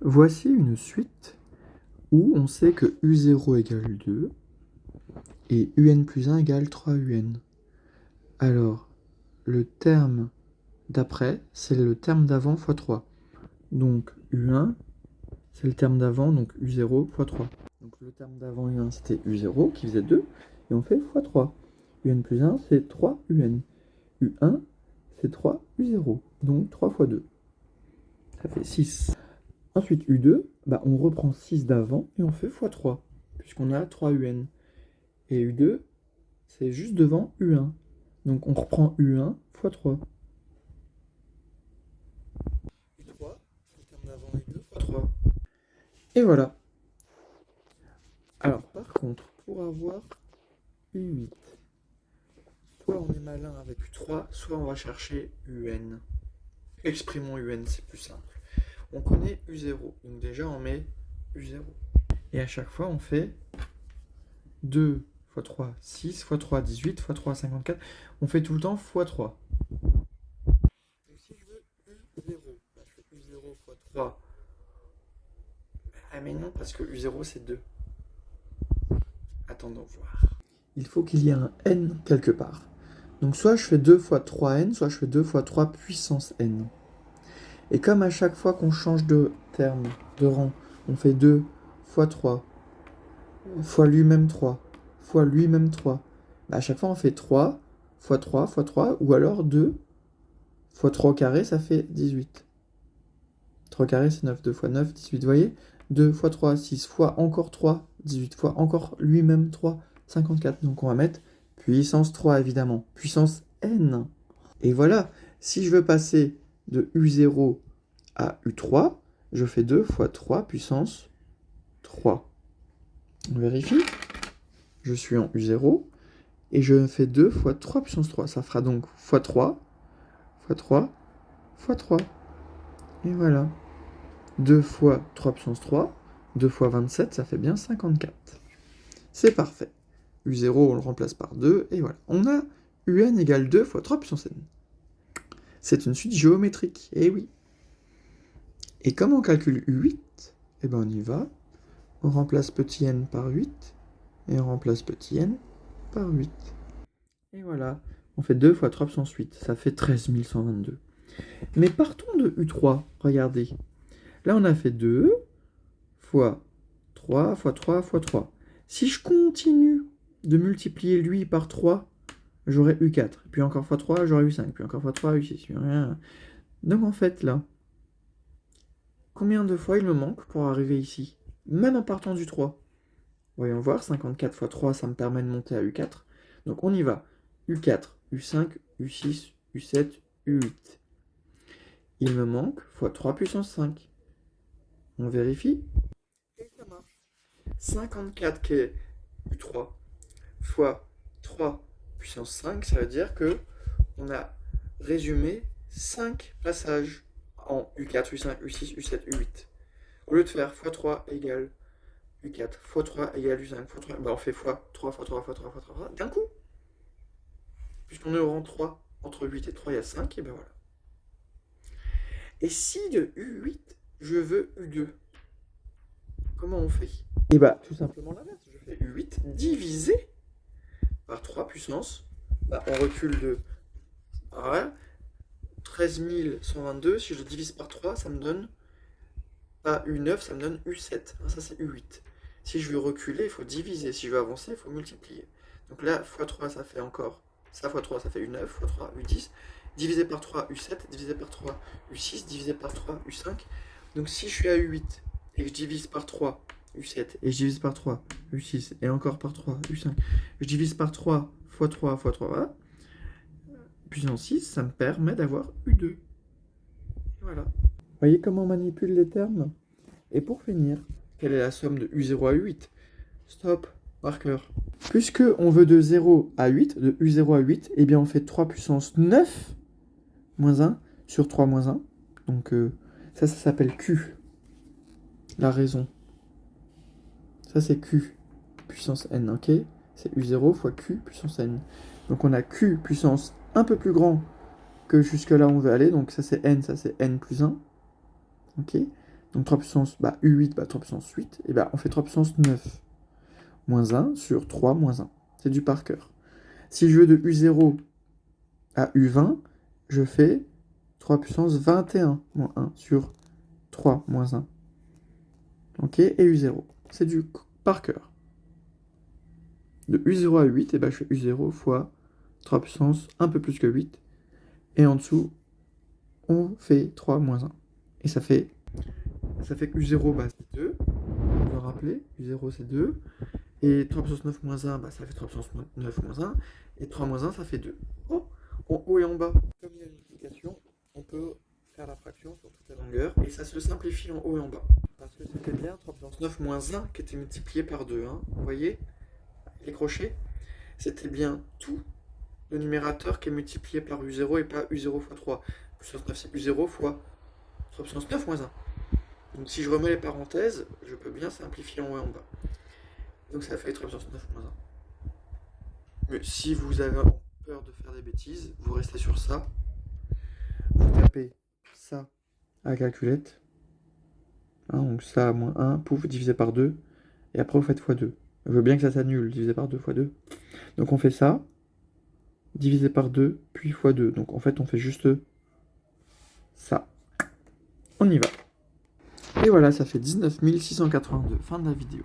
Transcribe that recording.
Voici une suite où on sait que U0 égale 2 et UN plus 1 égale 3UN. Alors, le terme d'après, c'est le terme d'avant fois 3. Donc U1, c'est le terme d'avant, donc U0 fois 3. Donc le terme d'avant U1, c'était U0 qui faisait 2, et on fait fois 3. UN plus 1, c'est 3 UN. U1, c'est 3 U0, donc 3 fois 2. Ça fait 6. Ensuite, U2, on reprend 6 d'avant et on fait x 3, puisqu'on a 3 UN. Et U2, c'est juste devant U1. Donc on reprend U1 x 3. U3, c'est le terme d'avant U2 x 3. Et voilà. Alors par contre, pour avoir U8, soit on est malin avec U3, soit on va chercher UN. Exprimons UN, c'est plus simple. On connaît U0, donc déjà on met U0. Et à chaque fois on fait 2 x 3, 6, x 3, 18, x 3, 54. On fait tout le temps x 3. Donc si je veux U0, je fais U0 x 3. Ah mais non, parce que U0 c'est 2. Attendons voir. Il faut qu'il y ait un n quelque part. Donc soit je fais 2 fois 3n, soit je fais 2 fois 3 puissance n. Et comme à chaque fois qu'on change de terme, de rang, on fait 2 fois 3, fois lui-même 3, fois lui-même 3, à chaque fois on fait 3, fois 3, fois 3, ou alors 2, fois 3 au carré, ça fait 18. 3 carré, c'est 9, 2 fois 9, 18, vous voyez 2 fois 3, 6, fois encore 3, 18, fois encore lui-même 3, 54. Donc on va mettre puissance 3, évidemment. Puissance n. Et voilà, si je veux passer de U0 à U3, je fais 2 fois 3 puissance 3. On vérifie. Je suis en U0, et je fais 2 fois 3 puissance 3. Ça fera donc x 3, x 3, x 3. Et voilà. 2 fois 3 puissance 3, 2 fois 27, ça fait bien 54. C'est parfait. U0, on le remplace par 2, et voilà. On a UN égale 2 fois 3 puissance n. C'est une suite géométrique, et oui. Et comment on calcule U8 ? Eh bien on y va. On remplace petit n par 8, et on remplace petit n par 8. Et voilà. On fait 2 fois 3 puissance 8, ça fait 13 122. Mais partons de U3, regardez. Là, on a fait 2 fois 3 fois 3 fois 3. Si je continue de multiplier lui par 3, j'aurai U4. Puis encore fois 3, j'aurai U5. Puis encore fois 3, U6. Donc en fait, là, combien de fois il me manque pour arriver ici? Même en partant du 3. Voyons voir, 54 fois 3, ça me permet de monter à U4. Donc on y va. U4, U5, U6, U7, U8. Il me manque fois 3 puissance 5. On vérifie. Et ça marche. 54 qui est U3 fois 3 puissance 5, ça veut dire que on a résumé 5 passages en U4, U5, U6, U7, U8. Au lieu de faire x3 égale U4, x3 égale U5, x3, on fait x3, x3, x3, x3, d'un coup. Puisqu'on est au rang 3, entre 8 et 3, il y a 5, et ben voilà. Et si de U8, je veux U2, comment on fait? Et bah, tout simplement l'inverse. Je fais U8 divisé par 3 puissance. On recule de 13 122. Si je divise par 3, ça me donne pas U9, ça me donne U7. Ça, c'est U8. Si je veux reculer, il faut diviser. Si je veux avancer, il faut multiplier. Donc là, x3, ça fait encore. Ça, x3, ça fait U9, x3, U10. Divisé par 3, U7. Divisé par 3, U6. Divisé par 3, U5. Donc si je suis à U8 et que je divise par 3, U7, et je divise par 3, U6, et encore par 3, U5, je divise par 3, x 3, x 3, voilà. Puissance 6, ça me permet d'avoir U2. Voilà. Vous voyez comment on manipule les termes? Et pour finir, quelle est la somme de U0 à U8? Stop, marqueur. Puisque on veut de 0 à 8, de U0 à 8, eh bien on fait 3 puissance 9 moins 1 sur 3 moins 1. Donc ça s'appelle Q. La raison. Ça c'est Q puissance n, ok? C'est U0 fois Q puissance n. Donc on a Q puissance un peu plus grand que jusque là on veut aller. Donc ça c'est n plus 1. Ok? Donc 3 puissance U8, 3 puissance 8, et on fait 3 puissance 9 moins 1 sur 3 moins 1. C'est du par cœur. Si je veux de U0 à U20, je fais 3 puissance 21 moins 1 sur 3 moins 1. Ok, et U0. C'est du par cœur. De U0 à U8, je fais U0 fois 3 puissance un peu plus que 8. Et en dessous, on fait 3 moins 1. Et ça fait que U0, c'est 2. Vous vous rappelez, U0 c'est 2. Et 3 puissance 9 moins 1, ça fait 3 puissance 9 moins 1. Et 3 moins 1, ça fait 2. Oh, en haut et en bas, comme il y a une multiplication, on peut faire la fraction sur toute la longueur. Et ça se simplifie en haut et en bas. Parce que c'était bien 3 puissance 9 moins 1 qui était multiplié par 2. Hein. Vous voyez les crochets? C'était bien tout le numérateur qui est multiplié par U0 et pas U0 fois 3. Puissance 9, c'est U0 fois 3 puissance 9 moins 1. Donc si je remets les parenthèses, je peux bien simplifier en haut et en bas. Donc ça fait 3 puissance 9 moins 1. Mais si vous avez peur de faire des bêtises, vous restez sur ça. Vous tapez ça à la calculette. Donc ça moins 1, pouf, divisé par 2. Et après vous faites x2. Je veux bien que ça s'annule, divisé par 2 fois 2. Donc on fait ça, divisé par 2, puis x2. Donc en fait on fait juste ça. On y va. Et voilà, ça fait 19 682. Fin de la vidéo.